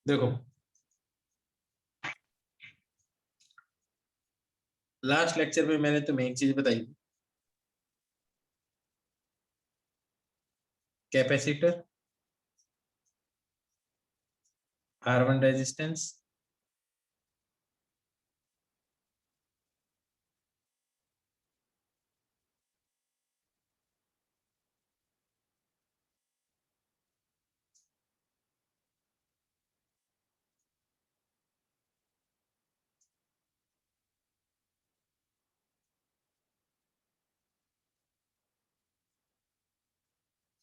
देखो, last lecture में मैंने तुम्हें एक चीज बताई, कैपेसिटर, R1 रेजिस्टेंस,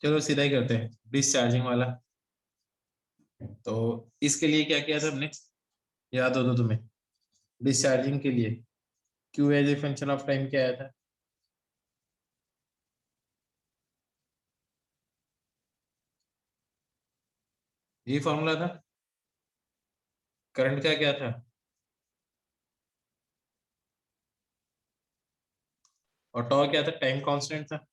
चलो सीधा ही करते हैं, डिस्चार्जिंग वाला। तो इसके लिए क्या किया था हमने, याद हो तो तुम्हें, डिस्चार्जिंग के लिए Q as a function of time क्या आया था? ये फॉर्मूला था। करंट का क्या था? और टॉ क्या था? टाइम कांस्टेंट था।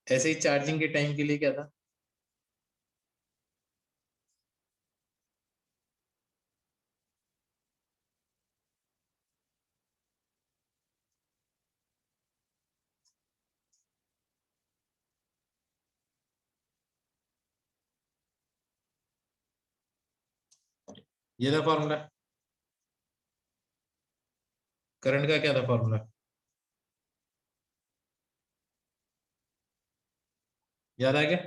ऐसे ही चार्जिंग के टाइम के लिए क्या था? ये था फॉर्मूला। करंट का क्या था फॉर्मूला? याद आ गया?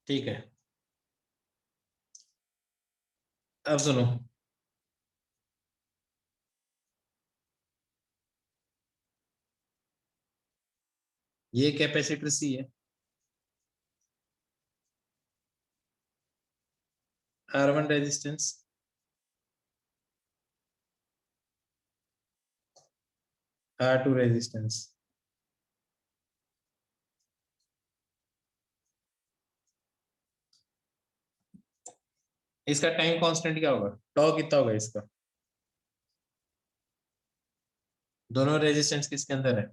ठीक है, अब सुनो। ये कैपेसिटर सी है, R1 रेजिस्टेंस, R2 रेजिस्टेंस। इसका टाइम कांस्टेंट क्या होगा? टॉ कितना होगा इसका? दोनों रेजिस्टेंस किसके अंदर है?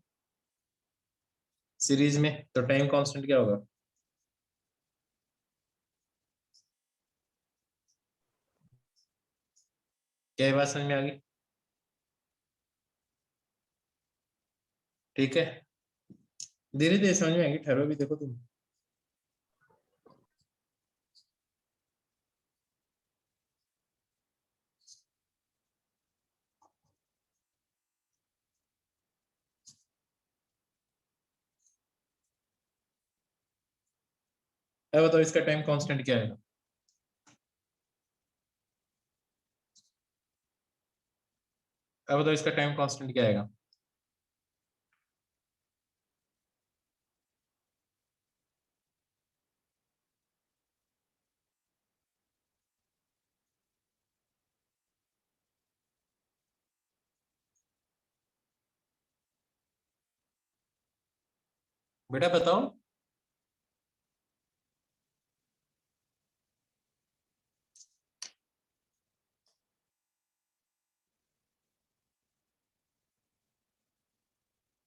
सीरीज में, तो टाइम कांस्टेंट क्या होगा? क्या ये बात समझ में आ गई? ठीक है, धीरे धीरे समझ में आएगी, ठहरो भी, देखो तुम। अब बताओ इसका टाइम कांस्टेंट क्या है? अब बताओ इसका टाइम कांस्टेंट क्या आएगा? बेटा बताओ।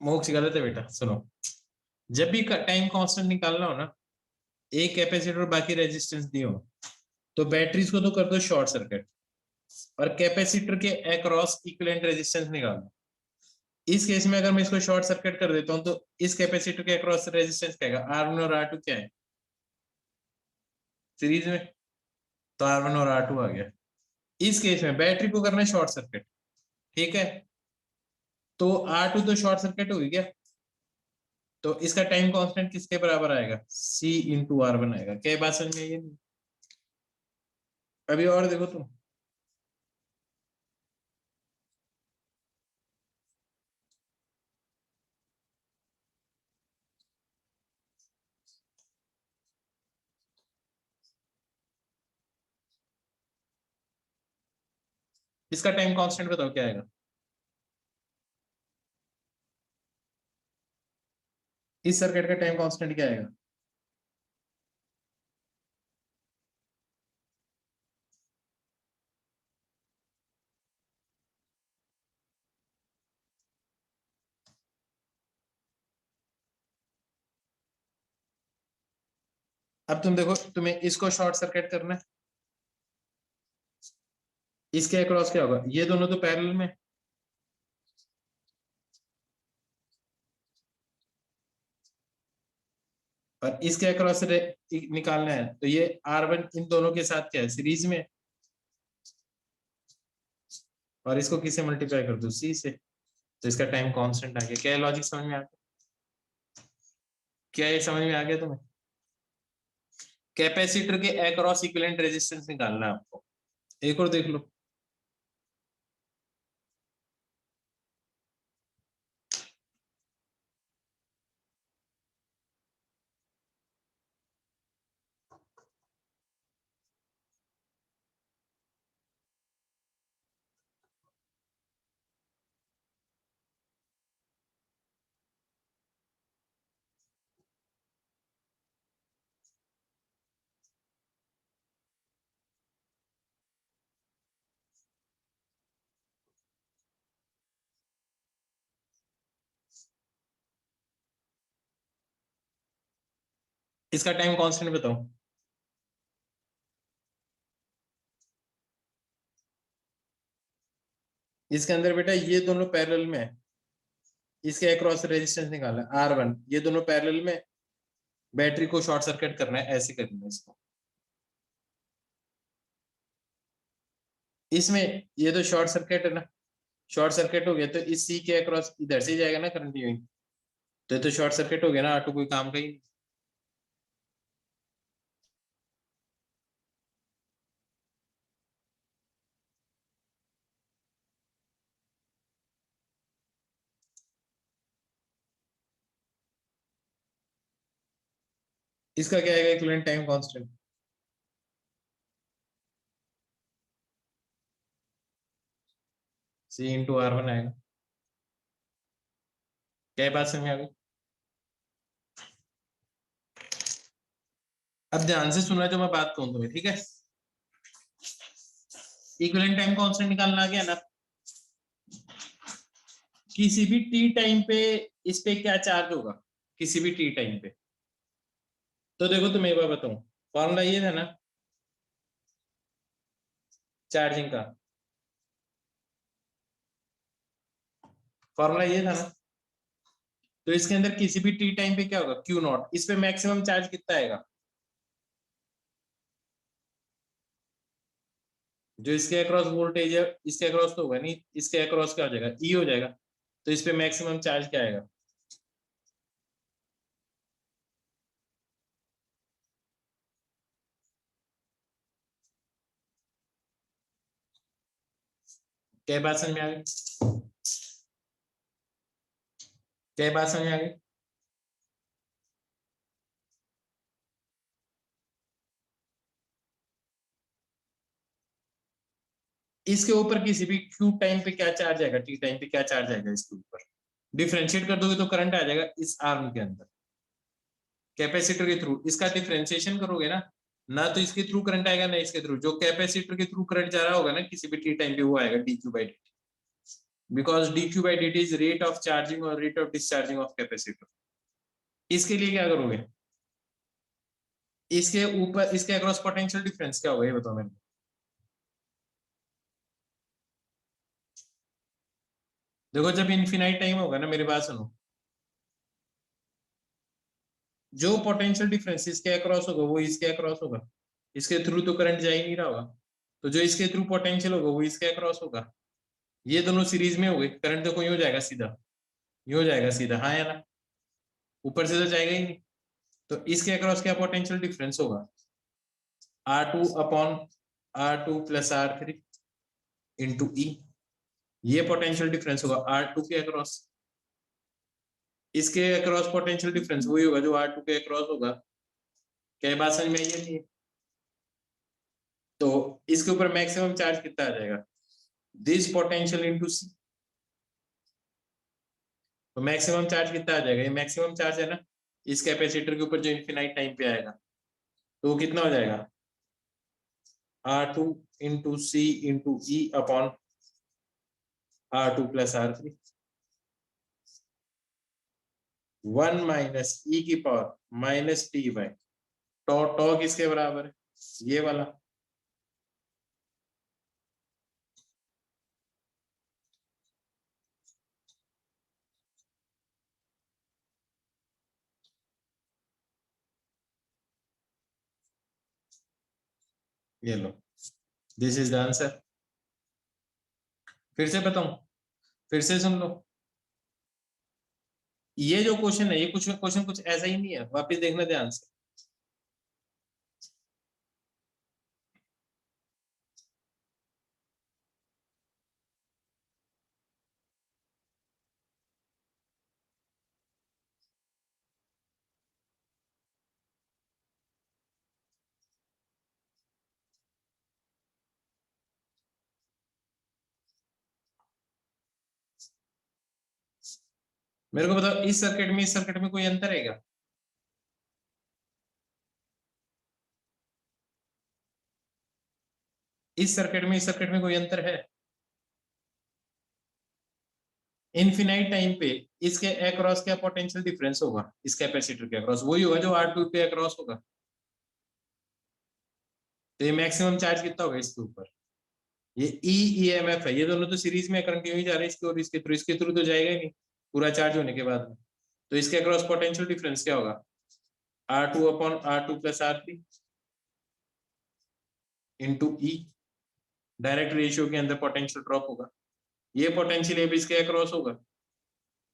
मोक्ष गलत है बेटा, सुनो। जब भी टाइम कांस्टेंट निकालना हो ना, एक कैपेसिटर और बाकी रेजिस्टेंस दिए हो, तो बैटरीज को तो कर दो शॉर्ट सर्किट, और कैपेसिटर के अक्रॉस इक्विवेलेंट रेजिस्टेंस निकालो। इस केस में अगर मैं इसको शॉर्ट सर्किट कर देता हूं, तो इस कैपेसिटर के अक्रॉस रेजिस्टेंस क्या है? R1 और R2 क्या है सीरीज में? तो R1 और R2 आ गया। इस केस में बैटरी को करना है शॉर्ट सर्किट, ठीक है? तो R2 तो शॉर्ट सर्किट हो गया, तो इसका टाइम कांस्टेंट किसके बराबर आएगा? C × R1 आएगा। क्या बात समझ में आई है? अभी और देखो तुम। इसका टाइम कांस्टेंट बताओ क्या आएगा? इस सर्किट का टाइम कांस्टेंट क्या आएगा? अब तुम देखो, तुम्हें इसको शॉर्ट सर्किट करना है, इसके अक्रॉस क्या होगा, ये दोनों तो पैरेलल में, और इसके अक्रॉस निकालना है, तो ये R1 इन दोनों के साथ क्या है, सीरीज में, और इसको किससे मल्टीप्लाई कर दो, C से, तो इसका टाइम कांस्टेंट आ गया। क्या लॉजिक समझ में आ गया? क्या ये समझ में आ गया तुम्हें? कैपेसिटर के अक्रॉस इक्विवेलेंट रेजिस्टेंस निकालना है आपको। एक और देख लो, इसका टाइम कांस्टेंट बताओ। इसके अंदर बेटा ये दोनों पैरेलल में है, इसके अक्रॉस रेजिस्टेंस निकालना है R1, ये दोनों पैरेलल में, बैटरी को शॉर्ट सर्किट करना है, ऐसे करना है इसको। इसमें ये तो शॉर्ट सर्किट है ना, शॉर्ट सर्किट हो गया तो इस C के अक्रॉस इधर से जाएगा ना करंट, यूं, तो ये तो शॉर्ट सर्किट हो गया ना, ऑटो कोई काम का ही नहीं। इसका क्या आएगा equivalent time constant, C into R1 आएगा। क्या बात समझ में आ गई? अब ध्यान से सुनना जो मैं बात कहूं तुम्हें, ठीक है? इक्विवेलेंट टाइम कांस्टेंट निकालना आ गया ना, किसी भी टी टाइम पे इस पे क्या चार्ज होगा, किसी भी टी टाइम पे, तो देखो तुम्हें एक बार बताऊं, फॉर्मूला ये था ना चार्जिंग का, फॉर्मूला ये था ना, तो इसके अंदर किसी भी टी टाइम पे क्या होगा, क्यू नॉट, इस पे मैक्सिमम चार्ज कितना आएगा, जो इसके अक्रॉस वोल्टेज है, इसके अक्रॉस तो होगा नहीं, इसके अक्रॉस क्या हो जाएगा, ई हो जाएगा, तो इस पे मैक्सिमम चार्ज क्या आएगा, क्या बात समझ में आ गई? क्या बात समझ में आ गई? इसके ऊपर किसी भी क्यू टाइम पे क्या चार्ज आएगा, टी टाइम पे क्या चार्ज आएगा, इसके ऊपर डिफरेंशिएट कर दोगे तो करंट आ जाएगा इस आर्म के अंदर, कैपेसिटर के थ्रू, इसका डिफरेंशिएशन करोगे ना, ना तो इसके थ्रू करंट आएगा ना इसके थ्रू, जो कैपेसिटर के थ्रू करंट जा रहा होगा ना किसी भी टी टाइम पे, वो आएगा dq by dt, because dq by dt is rate of charging और rate of discharging of capacitor. इसके लिए क्या करोगे, इसके ऊपर इसके अक्रॉस पोटेंशियल डिफरेंस क्या होगा ये बताओ मेरे को। देखो जब इनफिनाइट टाइम होगा ना, मेरी बात सुनो, जो पोटेंशियल डिफरेंस इसके अक्रॉस होगा वो इसके अक्रॉस होगा, इसके थ्रू तो करंट जा ही नहीं रहा होगा, तो जो इसके थ्रू पोटेंशियल होगा वो इसके अक्रॉस होगा, ये दोनों सीरीज में हो गए, करंट देखो यूं हो जाएगा सीधा, यूं हो जाएगा सीधा, हाँ या ना, ऊपर से तो जाएगा ही नहीं, तो इसके अक्रॉस क्या पोटेंशियल डिफरेंस होगा, R2 upon R2 plus R3 into ई, ये पोटेंशियल डिफरेंस होगा R2 के अक्रॉस, इसके अक्रॉस पोटेंशियल डिफरेंस वही होगा जो R2 के अक्रॉस होगा। क्या बात समझ में आई है नहीं? तो इसके ऊपर मैक्सिमम चार्ज कितना आ जाएगा, दिस पोटेंशियल इंटू सी, तो मैक्सिमम चार्ज कितना आ जाएगा, ये मैक्सिमम चार्ज है ना इस कैपेसिटर के ऊपर जो इनफिनाइट टाइम पे आएगा, तो वो कितना हो जाएगा, R2 into C into E upon R2 plus R3, 1 minus E की power minus T by tau tau किसके बराबर है, ये वाला। ये लो, दिस इज द आंसर। फिर से बताऊं, फिर से सुन लो। ये जो क्वेश्चन है, ये कुछ क्वेश्चन कुछ ऐसा ही नहीं है, वापस देखना ध्यान से। मेरे को बताओ, इस सर्किट में इस सर्किट में कोई अंतर है क्या? इस सर्किट में इस सर्किट में कोई अंतर है? इनफिनाइट टाइम पे इसके अक्रॉस क्या पोटेंशियल डिफरेंस होगा, इस कैपेसिटर के अक्रॉस वही होगा जो R2 पे अक्रॉस होगा। तो ये मैक्सिमम चार्ज कितना होगा इसके ऊपर? ये EMF है, ये दोनों तो सीरीज में कंटिन्यू जा रहे हैं, इसके और इसके थ्रू तो जाएगा ही नहीं पूरा चार्ज होने के बाद में। तो इसके अक्रॉस पोटेंशियल डिफरेंस क्या होगा? R2/R2+R3 into E। Direct ratio के अंदर पोटेंशियल ड्रॉप होगा। ये पोटेंशियल अब इसके अक्रॉस होगा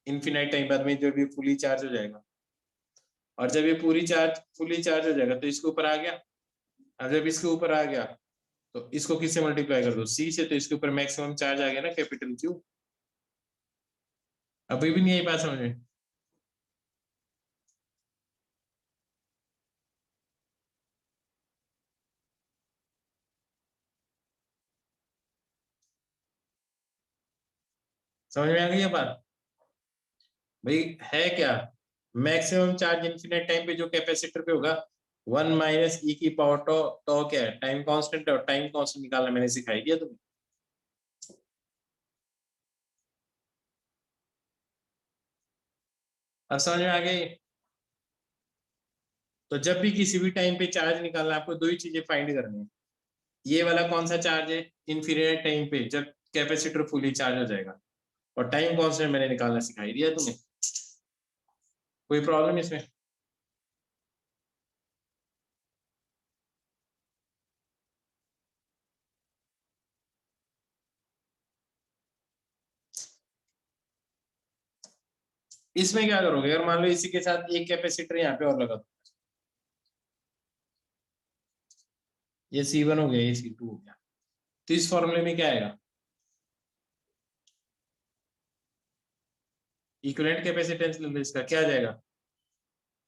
इनफिनाइट टाइम बाद में, जब ये फुली चार्ज हो जाएगा। और जब ये फुली चार्ज हो जाएगा तो इसके ऊपर आ गया। और जब इसके ऊपर आ गया तो इसको किससे मल्टीप्लाई कर दो? C से। तो इसके ऊपर मैक्सिमम चार्ज आ गया ना, कैपिटल Q। अभी भी नहीं आई बात समझ में? समझ में आ गई ये बात? भाई है क्या, मैक्सिमम चार्ज इन्फिनिट टाइम पे जो कैपेसिटर पे होगा, 1 - e⁻ टॉ। टॉ क्या है? टाइम कांस्टेंट है, और टाइम कांस्टेंट निकालना मैंने सिखाई दिया तुम्हें। अब समझ में आ गई? तो जब भी किसी भी टाइम पे चार्ज निकालना है, आपको दो ही चीजें फाइंड करनी है। ये वाला कौन सा चार्ज है इन्फिनिट टाइम पे, जब कैपेसिटर फुली चार्ज हो जाएगा। और टाइम कांस्टेंट मैंने निकालना सिखाई दिया तुम्हें। कोई प्रॉब्लम इसमें? इसमें क्या करोगे, अगर मान लो इसी के साथ एक कैपेसिटर यहाँ पे और लगा दो, ये C1 हो गया, ये C2 हो गया। तो इस फॉर्मूले में क्या आएगा? इक्विवेलेंट कैपेसिटेंस ले लो, इसका क्या आ जाएगा?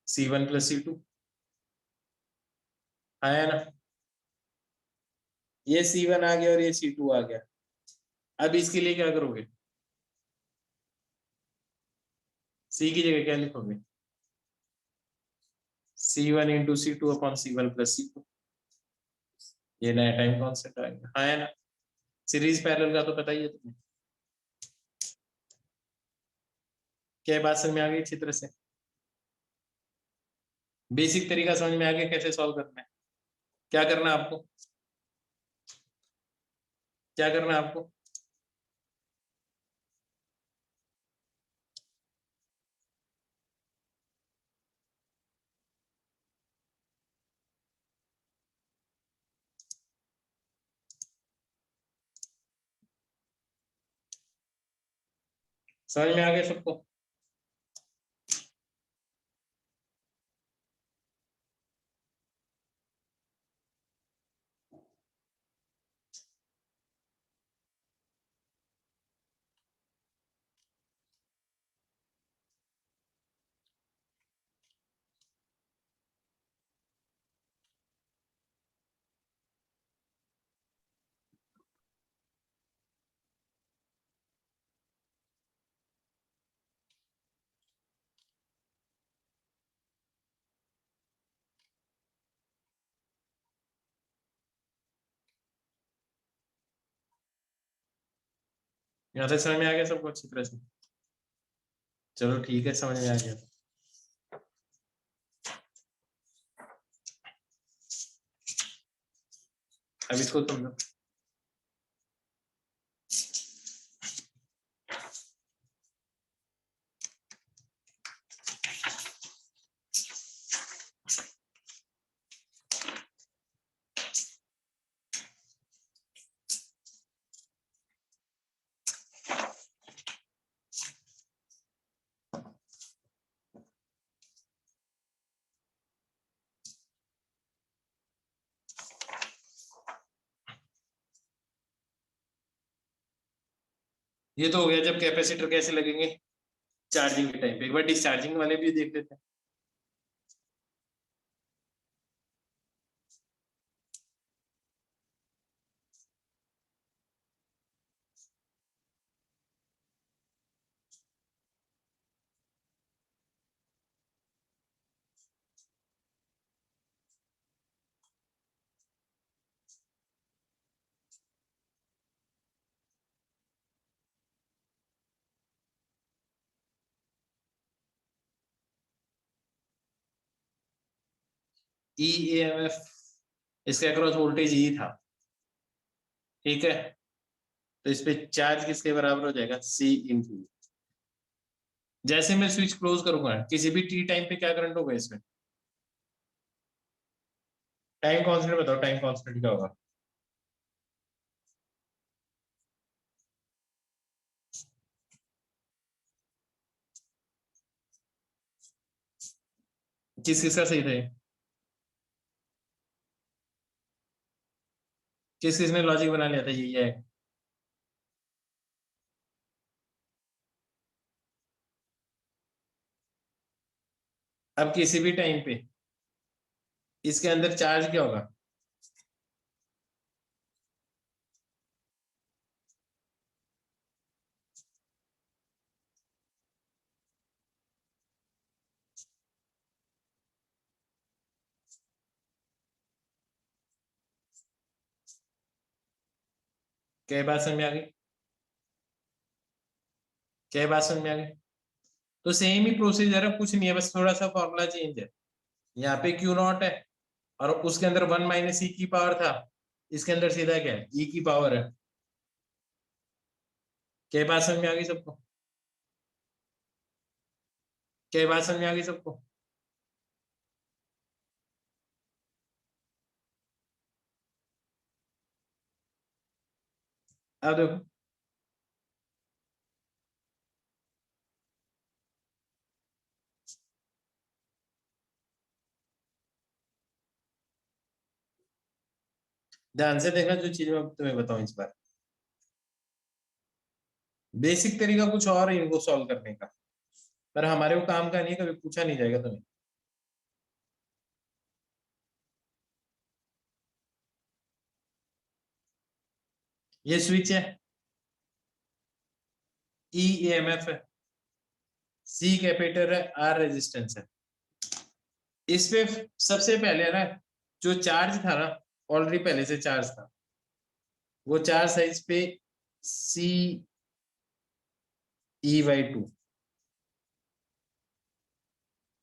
C1+C2 आया ना। ये C1 आ गया और ये C2 आ गया। अब इसके लिए क्या करोगे? C की जगह क्या लिखोगे? C1 × C2/C1+C2। ये नया टाइम कॉन्सेप्ट आएगा, आया ना। सीरीज पैरेलल का तो पता ही है तुम्हें। क्या बात समझ में आ गई अच्छी तरह से? बेसिक तरीका समझ में आ गया कैसे सॉल्व करना है? क्या करना है आपको? क्या करना है आपको? समझ में आ गया सबको? यहाँ तक समझ में आ गया सबको अच्छी तरह से? चलो ठीक है, समझ में आ गया। अब इसको समझो। ये तो हो गया जब कैपेसिटर कैसे लगेंगे चार्जिंग के टाइम पे। एक बार डिस्चार्जिंग वाले भी देख लेते हैं। ई एम एफ, इसके अक्रॉस वोल्टेज ई था, ठीक है। तो इस पे चार्ज किसके बराबर हो जाएगा, सी इंटू। जैसे मैं स्विच क्लोज करूंगा किसी भी टी टाइम पे क्या करंट होगा इसमें, टाइम कांस्टेंट बताओ, टाइम कांस्टेंट क्या होगा। किस किसका सही था ये? किस किसने लॉजिक बना लिया था ये है। अब किसी भी टाइम पे इसके अंदर चार्ज क्या होगा, क्या बात समझ में आ गई, क्या बात समझ में आ गई। तो सेम ही प्रोसीजर है, कुछ नहीं है, बस थोड़ा सा फॉर्मूला चेंज है। यहाँ पे क्यू नॉट है और उसके अंदर 1 माइनस ई की पावर था, इसके अंदर सीधा क्या है, ई की पावर है। क्या बात समझ में आ गई सबको, क्या बात समझ में आ गई सबको। अब देखो, ध्यान से देखना जो चीज मैं तुम्हें बताऊं इस बार। बेसिक तरीका कुछ और है इनको सॉल्व करने का, पर हमारे वो काम का नहीं है, कभी पूछा नहीं जाएगा तुम्हें। ये स्विच है, ई एएमएफ है, सी कैपेसिटर है, आर रेजिस्टेंस है। इस पे सबसे पहले ना जो चार्ज था ना, ऑलरेडी पहले से चार्ज था, वो चार्ज साइज पे सी ई बाई टू,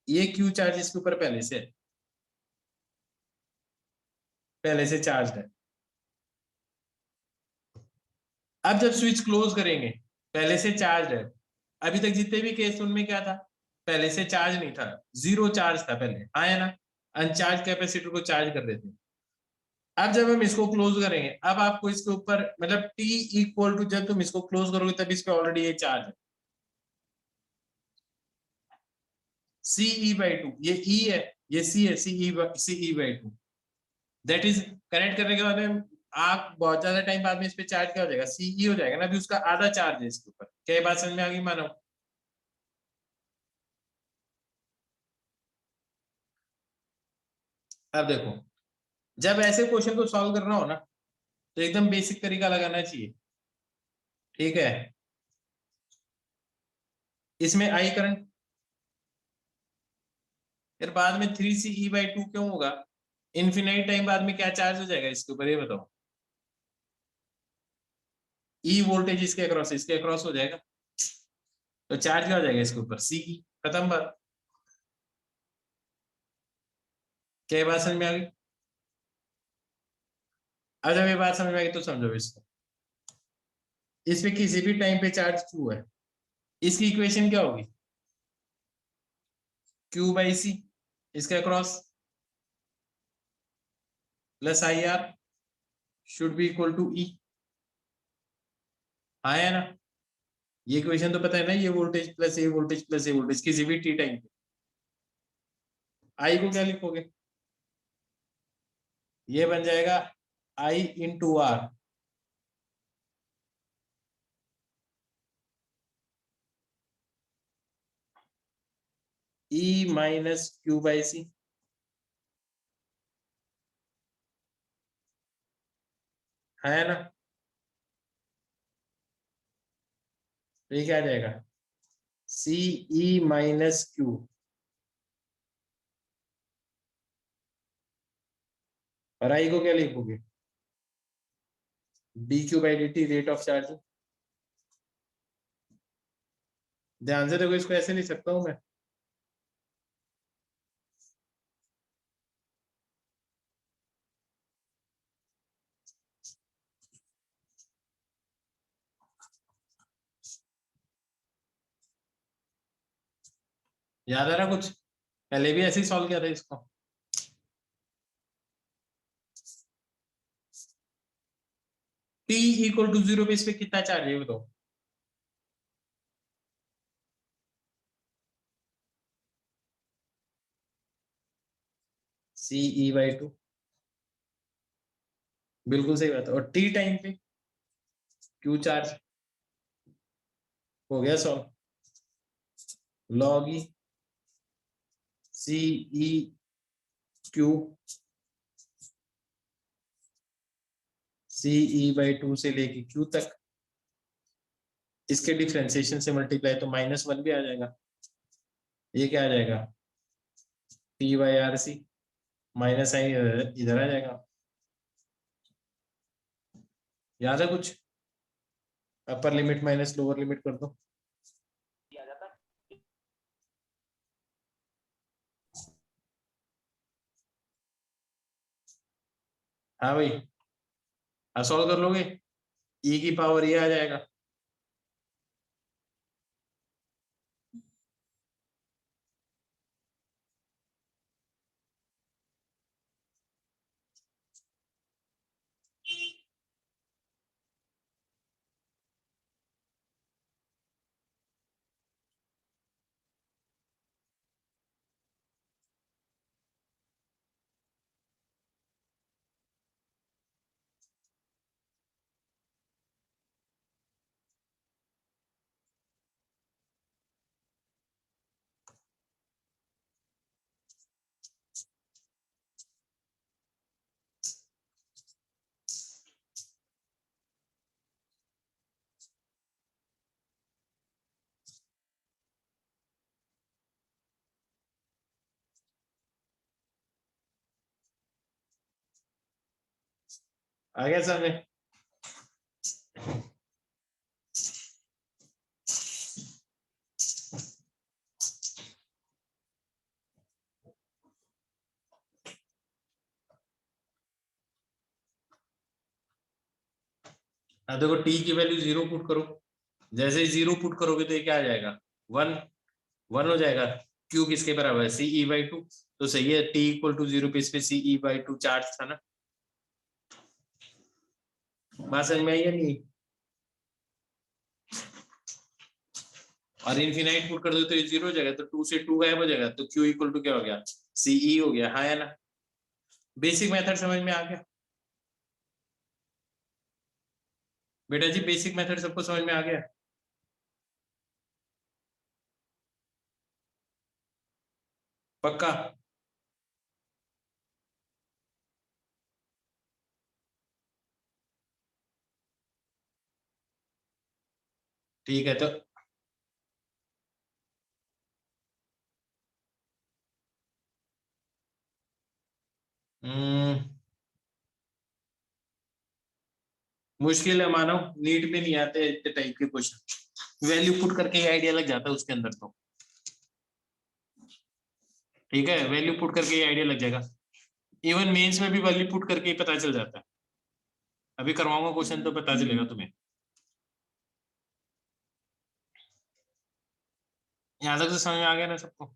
ये क्यू चार्ज इसके ऊपर पहले से चार्ज है। अब जब स्विच क्लोज करेंगे, पहले से चार्ज है। अभी तक जितने भी केस उनमें क्या था, पहले से चार्ज नहीं था, जीरो चार्ज था पहले, आया ना, अनचार्ज कैपेसिटर को चार्ज कर देते हैं। अब जब हम इसको क्लोज करेंगे, अब आपको इसके ऊपर मतलब टी इक्वल टू, जब तुम इसको क्लोज करोगे तब इस पे ऑलरेडी ये चार्ज है, सी ई बाई टू, ये ई है, ये सी है, C E by two. That is, connect करने के बाद में आप बहुत ज्यादा टाइम बाद में इस पे चार्ज क्या हो जाएगा, सीई हो जाएगा ना, अभी उसका आधा चार्ज है इसके ऊपर। क्या ये बात समझ में आ गई मानो। अब देखो, जब ऐसे क्वेश्चन को सॉल्व करना हो ना, तो एकदम बेसिक तरीका लगाना चाहिए, ठीक है। इसमें आई करंट, फिर बाद में three C E by two क्यों होगा, इन्फिनाइट टाइम बाद में क्या चार्ज हो जाएगा इसके ऊपर, ये बताओ। ई वोल्टेज इसके अक्रॉस हो जाएगा, तो चार्ज क्या हो जाएगा इसके ऊपर, सी, खत्म बात। क्या बात समझ में आ गई। अब जब ये बात समझ में आएगी तो समझो इसको। इस पे किसी भी टाइम पे चार्ज क्यू है, इसकी इक्वेशन क्या होगी? क्यू बाई सी, इसका cross plus I R should be equal to E. आया ना? ये इक्वेशन तो पता है ना, ये वोल्टेज प्लस ये वोल्टेज प्लस ये वोल्टेज किसी भी टी टाइम पे। आई को क्या लिखोगे? ये बन जाएगा I into R, E minus Q by C. है ना? तो ये क्या आ जाएगा? सी ई माइनस क्यू, और आई को क्या लिखोगे? D Q by D T, rate of charging. ध्यान से देखो, इसको ऐसे लिख सकता हूं मैं। याद आ रहा कुछ? पहले भी ऐसे ही सॉल्व किया था इसको। टी इक्वल टू 0 पे इस पे कितना चार्ज है बताओ? सी ई बाई टू, बिल्कुल सही बात है। और टी टाइम पे क्यू चार्ज। हो गया solve. Log E C E Q C E by two से लेके क्यू तक, इसके डिफ्रेंसिएशन से मल्टीप्लाई तो -1 भी आ जाएगा। ये क्या आ जाएगा? T by R C, minus आई इधर आ जाएगा। याद है कुछ? Upper limit minus lower limit कर दो। हाँ भाई, सॉल्व कर लोगे? ई की पावर ये आ जाएगा। आ गया समझ? हाँ देखो, टी की वैल्यू 0 पुट करो। जैसे ही 0 पुट करोगे तो ये क्या आ जाएगा? 1 1 हो जाएगा। क्यू किसके बराबर है? C E by to. तो सही है, टी इक्वल टू 0 पे इस पे सी ई बाई टू चार्ज था ना। बात समझ में आई या नहीं? और इनफिनाइट पुट कर दो तो ये 0 हो जाएगा, तो 2 से 2 गायब हो जाएगा, तो क्यू इक्वल टू क्या हो गया? सीई हो गया। हाँ या ना? बेसिक मेथड समझ में आ गया बेटा जी? बेसिक मेथड सबको समझ में आ गया? पक्का? ठीक है तो मुश्किल है मानो, नीट में नहीं आते इतने टाइप के क्वेश्चन। वैल्यू पुट करके ही आइडिया लग जाता है उसके अंदर तो। ठीक है, वैल्यू पुट करके ही आइडिया लग जाएगा। इवन मेंस में भी वैल्यू पुट करके ही पता चल जाता है। अभी करवाऊंगा क्वेश्चन तो पता चलेगा तुम्हें। यहां तक तो समझ में आ गया ना सबको?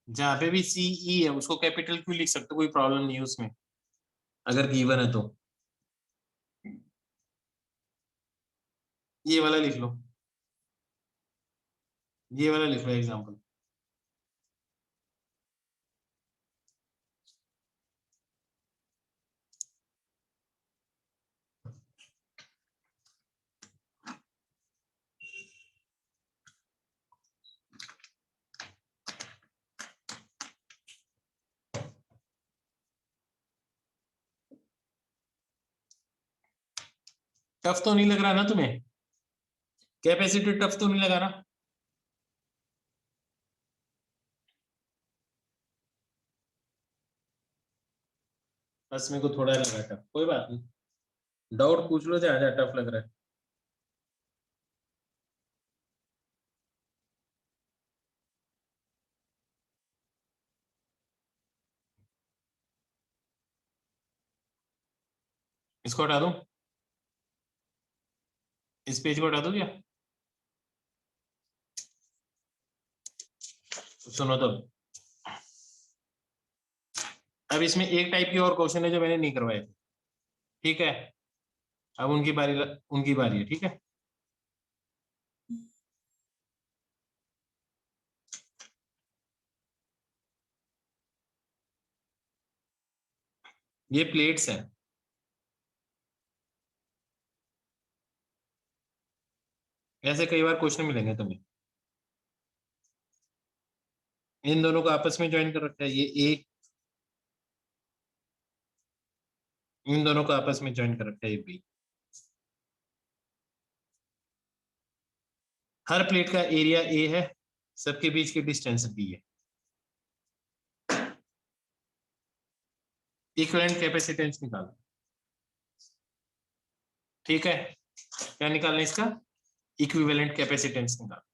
जहां पे भी सीई है उसको कैपिटल क्यों लिख सकते हो, कोई प्रॉब्लम नहीं है उसमें, अगर गिवन है तो। ये वाला लिख लो, ये वाला लिख लो एग्जाम्पल। टफ तो नहीं लग रहा ना तुम्हें? कैपेसिटी टफ तो नहीं लगा ना? बस मेरे को थोड़ा लगा टफ, कोई बात नहीं, डाउट पूछ लो जहाँ जहाँ टफ लग रहा है। इसको हटा दूं, इस पेज को हटा दूं क्या? सुनो तो, अब इसमें एक टाइप की और क्वेश्चन है जो मैंने नहीं करवाए थे, ठीक है? अब उनकी बारी है, ठीक है? ये प्लेट्स हैं, ऐसे कई बार क्वेश्चन मिलेंगे तुम्हें। इन दोनों को आपस में ज्वाइन कर रखा है ये ए, इन दोनों को आपस में ज्वाइन कर रखा है ये बी। हर प्लेट का एरिया ए है, सबके बीच की डिस्टेंस बी है। इक्विवेलेंट कैपेसिटेंस निकालो, ठीक है? क्या निकालना है इसका? इक्विवेलेंट कैपेसिटेंस निकालो।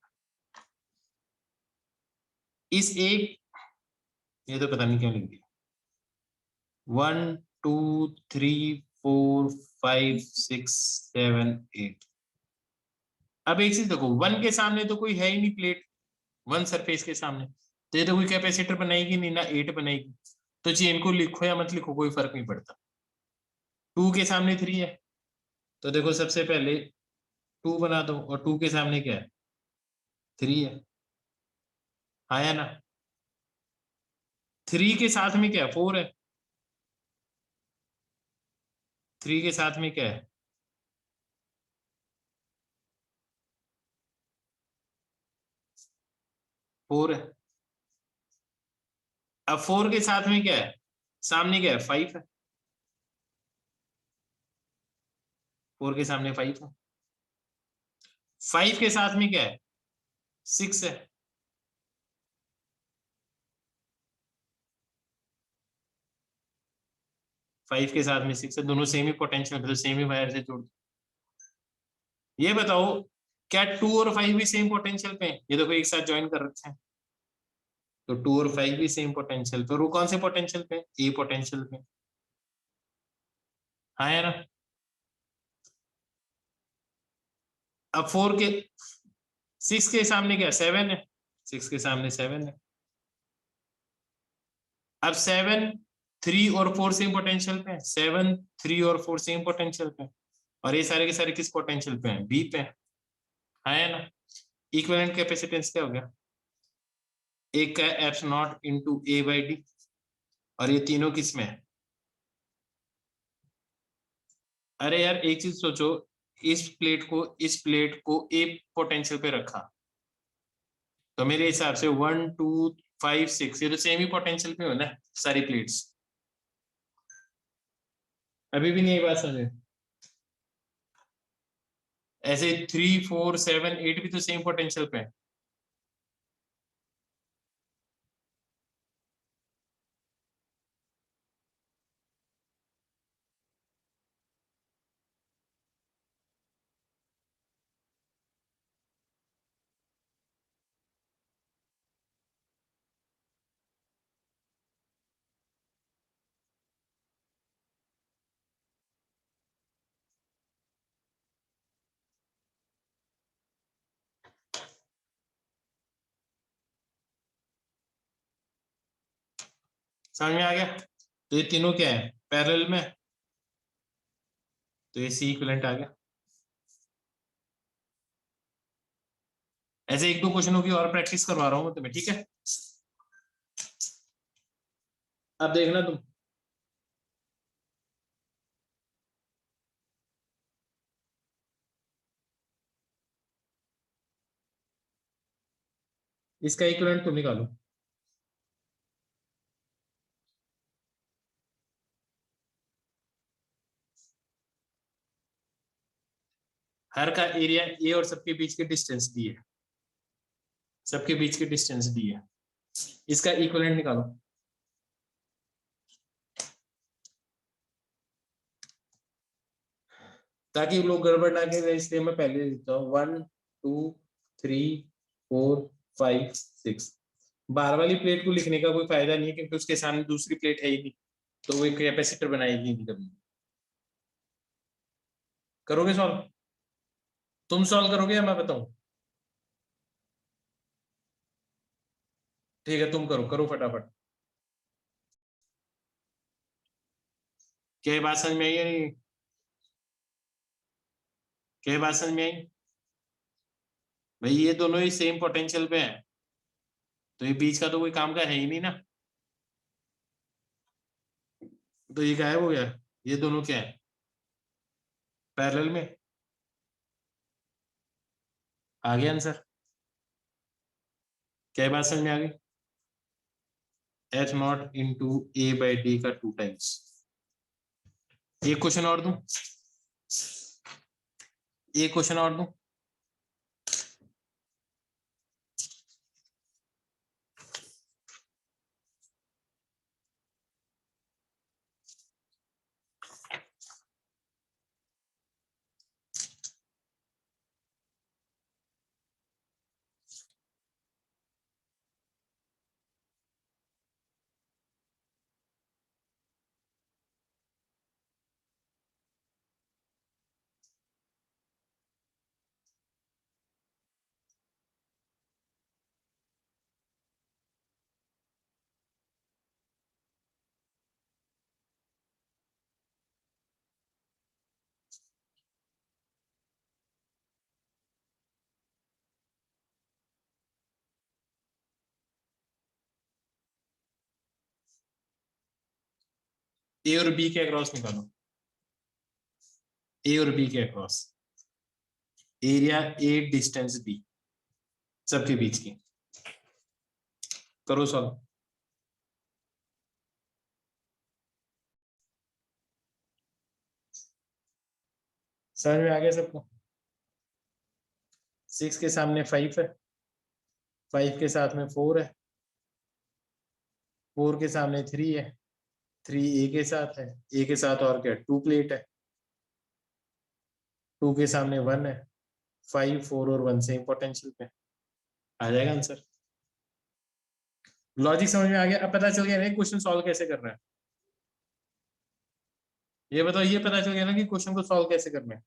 इस एक, ये तो पता नहीं क्यों लिख दिया, 1 2 3 4 5 6 7 8। अब एक चीज देखो, वन के सामने तो कोई है ही नहीं प्लेट, वन सरफेस के सामने, तो ये तो कोई कैपेसिटर बनाएगी नहीं ना, 8 बनाएगी। तो चेन को लिखो या मत लिखो कोई फर्क नहीं पड़ता। 2 के सामने 3 है, तो देखो सबसे पहले 2 बना दो, और 2 के सामने क्या है? 3 है। आया ना? 3 के साथ में क्या है? 4 है। 3 के साथ में क्या है? 4 है। अब 4 के साथ में क्या है? सामने क्या है? 5 है। 4 के सामने 5 है। 5 के साथ में क्या है? 6 है। 5 के साथ में 6 है, दोनों सेम ही पोटेंशियल, मतलब सेम ही वायर से जोड़ दो। ये बताओ, क्या 2 और 5 भी सेम पोटेंशियल पे है? ये देखो एक साथ ज्वाइन कर रखे हैं, तो 2 और 5 भी सेम पोटेंशियल पे, और वो कौन से पोटेंशियल पे? ए पोटेंशियल पे। हाँ है ना? अब 4 के, 6 के सामने क्या? 7 है। 6 के सामने 7 है। अब 7, 3 और 4 सेम पोटेंशियल पे है, 7, 3 और 4 सेम पोटेंशियल पे है। और ये सारे के सारे किस पोटेंशियल पे हैं? बी पे है ना? इक्विवेलेंट कैपेसिटेंस क्या हो गया? एक का apps not into A by D, और ये तीनों किस में है? अरे यार एक चीज सोचो, इस प्लेट को ए पोटेंशियल पे रखा, तो मेरे हिसाब से 1 2 5 6 ये तो सेम ही पोटेंशियल पे हो ना सारी प्लेट्स। अभी भी नहीं बात समझे? ऐसे 3 4 7 8 भी तो सेम पोटेंशियल पे है। समझ में आ गया? तो ये तीनों क्या है, पैरेलल में, तो ये सी इक्विवेलेंट आ गया। ऐसे एक दो क्वेश्चनों की और प्रैक्टिस करवा रहा हूं मैं तुम्हें, ठीक है? अब देखना तुम, इसका इक्विवेलेंट तुम निकालो। हर का एरिया ए और सबके बीच की डिस्टेंस दी है, सबके बीच की डिस्टेंस दी है, इसका इक्विवेलेंट निकालो। ताकि लोग गड़बड़ ना करें, इसलिए मैं पहले लिखता हूँ 1 2 3 4 5 6। बाहर वाली प्लेट को लिखने का कोई फायदा नहीं है, क्योंकि उसके सामने दूसरी प्लेट है ही नहीं, तो वो एक कैपेसिटर बनाएगी नहीं कभी। करोगे सॉल्व? तुम सॉल्व करोगे या मैं बताऊं? ठीक है, तुम करो, करो फटाफट। क्या ये बात समझ में आई या नहीं? क्या ये बात समझ में आई? भाई ये दोनों ही सेम पोटेंशियल पे हैं, तो ये बीच का तो कोई काम का है ही नहीं ना, तो ये गायब हो गया। ये दोनों क्या है, पैरेलल में। आ गया आंसर? क्या ये बात समझ में आ गई? H not into A by D का 2 टाइम्स। एक क्वेश्चन और दूं, एक क्वेश्चन और दूं। ए और बी के अक्रॉस निकालो, ए और बी के across area A distance B, सबके बीच की। करो सॉल्व। समझ में आ गया सबको? 6 के सामने 5 है, 5 के साथ में 4 है, 4 के सामने 3 है, 3 ए के साथ है, ए के साथ और क्या, 2 प्लेट है, 2 के सामने 1 है, 5 4 और 1 सेम पोटेंशियल पे। आ जाएगा आंसर। लॉजिक समझ में आ गया? अब पता चल गया ना क्वेश्चन सॉल्व कैसे करना है। ये बताओ, ये पता चल गया ना कि क्वेश्चन को सॉल्व कैसे करना है।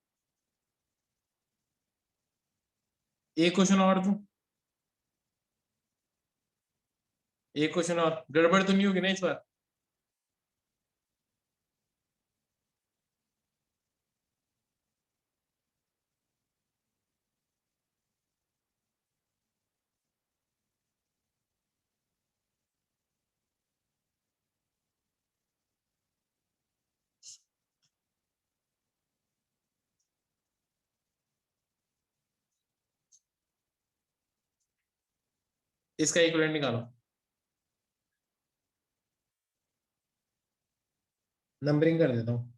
एक क्वेश्चन और दूं, एक क्वेश्चन और, गड़बड़ तो नहीं होगी ना इस बार? इसका इक्विवेलेंट निकालो। नंबरिंग कर देता हूँ।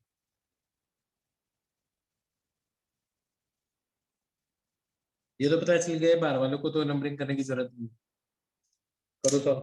ये तो पता चल गया, बाहर वालों को तो नंबरिंग करने की जरूरत नहीं। करो तो